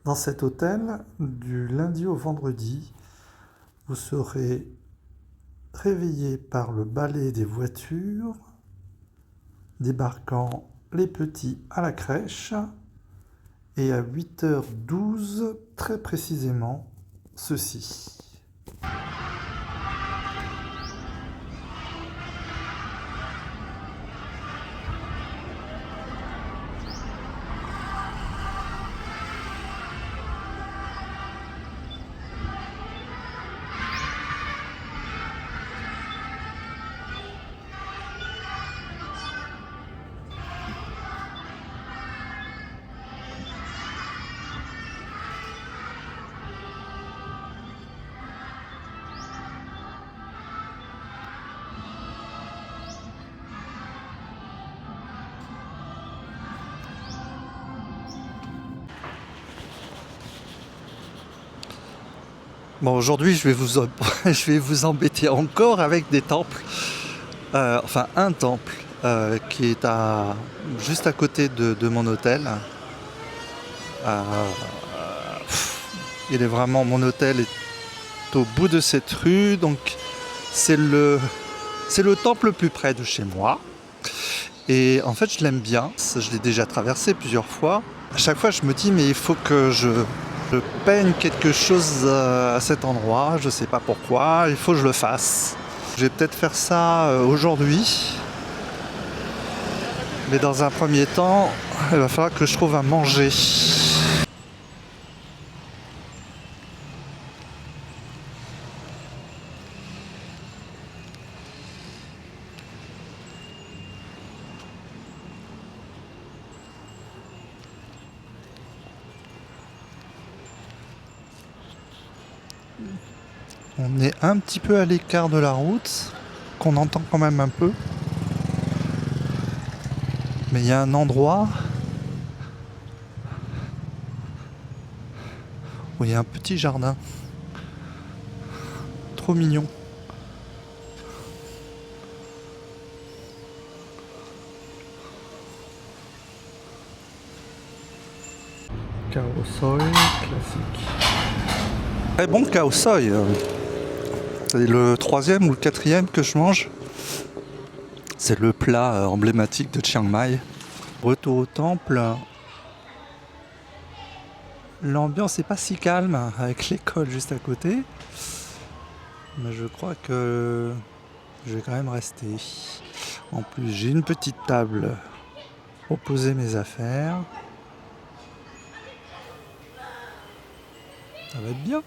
Dans cet hôtel, du lundi au vendredi, vous serez réveillé par le balai des voitures, débarquant les petits à la crèche, et à 8h12, très précisément, ceci. Bon, aujourd'hui, je vais vous embêter encore avec des temples. Enfin, un temple qui est juste à côté de mon hôtel. Euh, il est vraiment, mon hôtel est au bout de cette rue, donc c'est le temple le plus près de chez moi. Et en fait, je l'aime bien. Je l'ai déjà traversé plusieurs fois. À chaque fois, je me dis, mais il faut que je peigne quelque chose à cet endroit. Je sais pas pourquoi. Il faut que je le fasse. Je vais peut-être faire ça aujourd'hui. Mais dans un premier temps, il va falloir que je trouve à manger. On est un petit peu à l'écart de la route, qu'on entend quand même un peu. Mais il y a un endroit où il y a un petit jardin. Trop mignon. Kaosoi classique. Très bon kaosoi. C'est le troisième ou le quatrième que je mange. C'est le plat emblématique de Chiang Mai. Retour au temple. L'ambiance n'est pas si calme avec l'école juste à côté. Mais je crois que je vais quand même rester. En plus, j'ai une petite table pour poser mes affaires. Ça va être bien.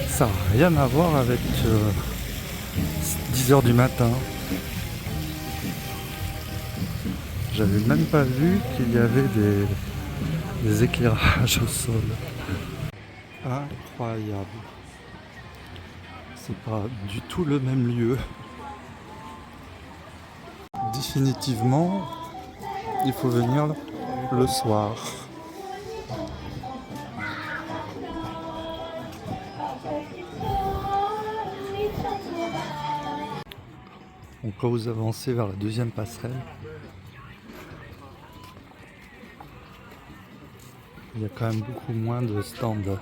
Ça n'a rien à voir avec 10 h du matin. J'avais même pas vu qu'il y avait des éclairages au sol. Incroyable. C'est pas du tout le même lieu. Définitivement, il faut venir le soir. Donc quand vous avancez vers la deuxième passerelle, il y a quand même beaucoup moins de stands.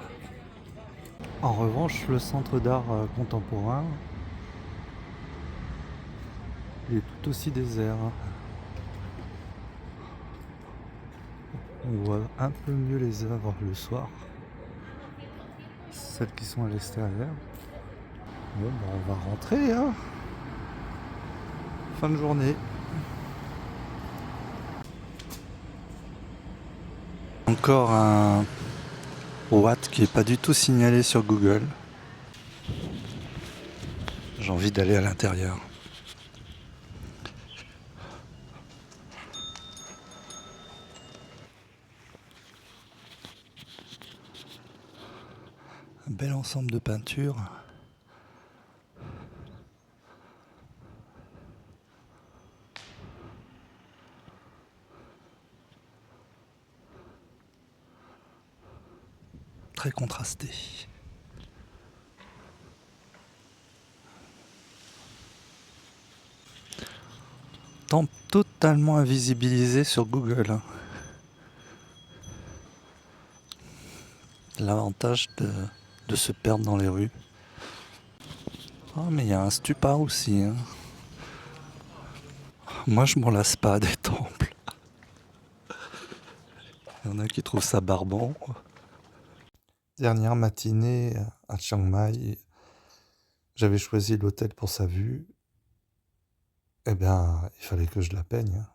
En revanche, le centre d'art contemporain, il est tout aussi désert. On voit un peu mieux les œuvres le soir, celles qui sont à l'extérieur. Bon, on va rentrer, hein. Fin de journée. Encore un Watt qui est pas du tout signalé sur Google. J'ai envie d'aller à l'intérieur. Un bel ensemble de peintures. Très contrasté. Totalement invisibilisé sur Google. L'avantage de se perdre dans les rues. Ah, mais il y a un stupa aussi. Hein. Moi, je m'en lasse pas des temples. Il y en a qui trouvent ça barbant. Dernière matinée à Chiang Mai, j'avais choisi l'hôtel pour sa vue. Eh bien, il fallait que je la peigne.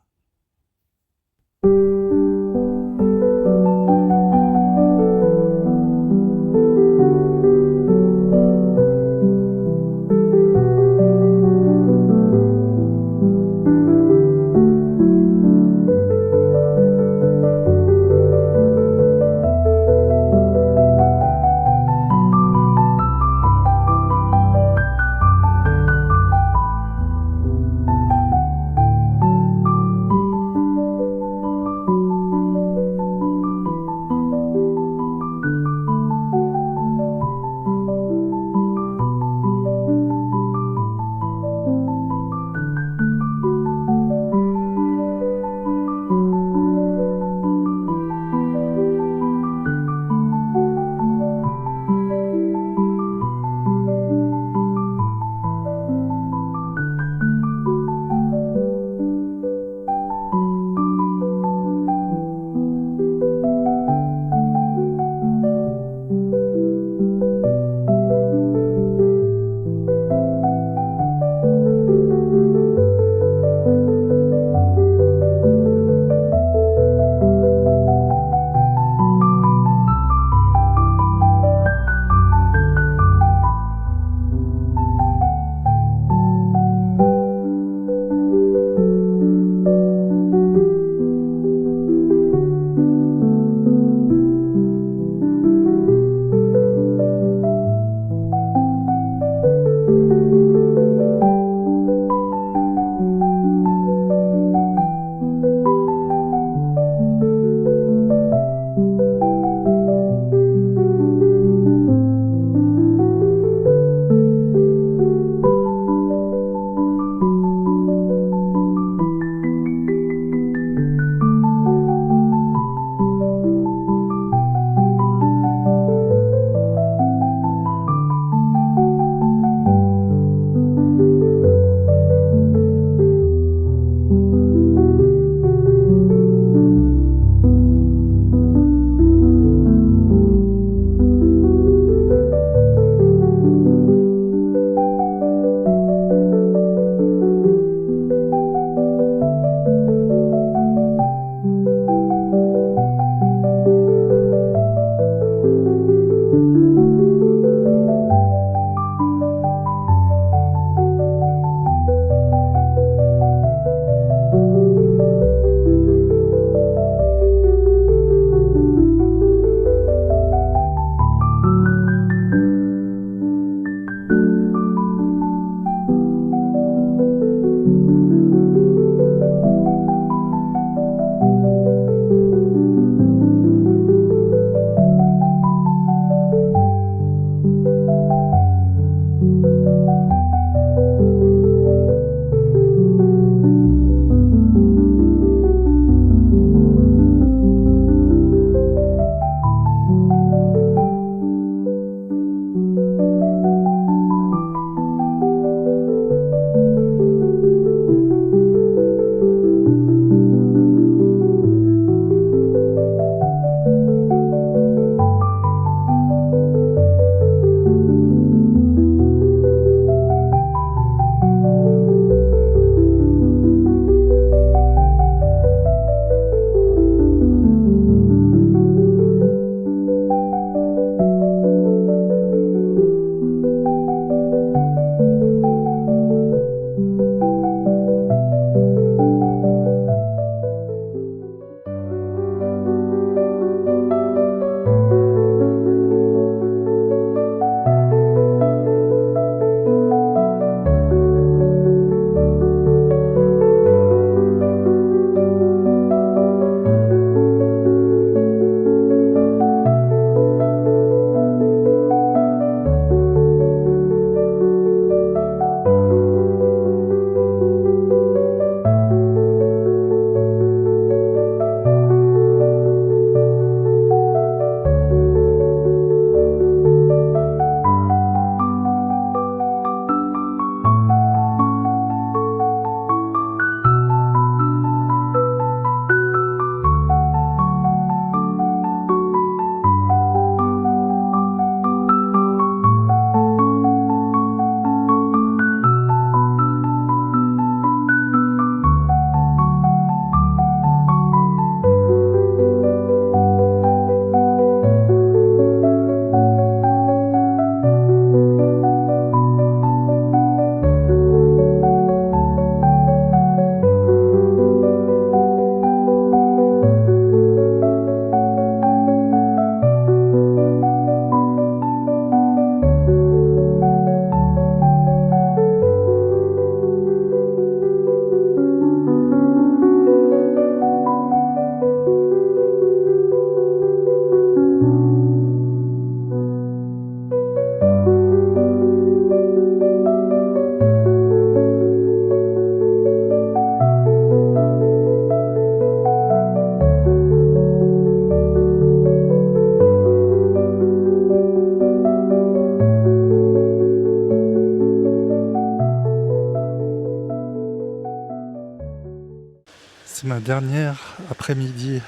ma dernière après-midi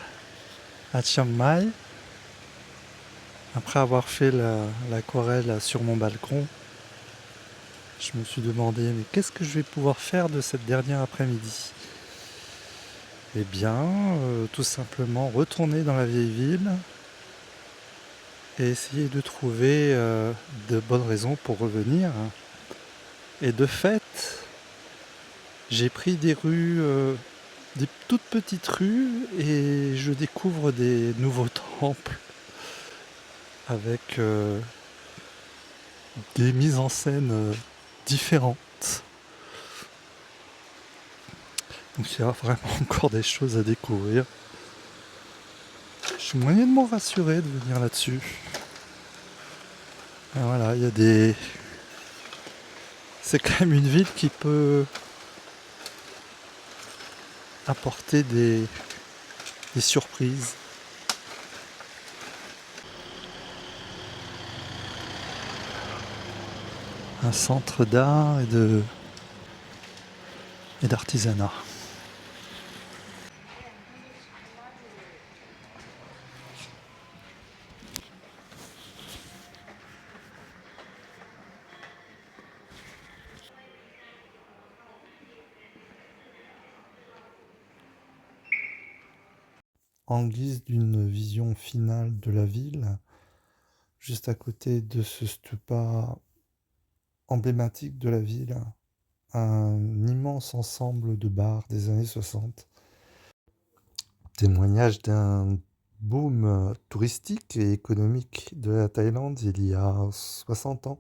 à Chiang Mai. Après avoir fait l'aquarelle sur mon balcon, je me suis demandé mais qu'est-ce que je vais pouvoir faire de cette dernière après-midi? Eh bien, tout simplement retourner dans la vieille ville et essayer de trouver de bonnes raisons pour revenir. Et de fait, j'ai pris des rues, des toutes petites rues, et je découvre des nouveaux temples avec des mises en scène différentes. Donc il y a vraiment encore des choses à découvrir. Je suis moyennement rassuré de venir là-dessus. Et voilà, il y a des... C'est quand même une ville qui peut apporter des surprises. Un centre d'art et d'artisanat. En guise d'une vision finale de la ville, juste à côté de ce stupa emblématique de la ville, un immense ensemble de bars des années 60. Témoignage d'un boom touristique et économique de la Thaïlande il y a 60 ans.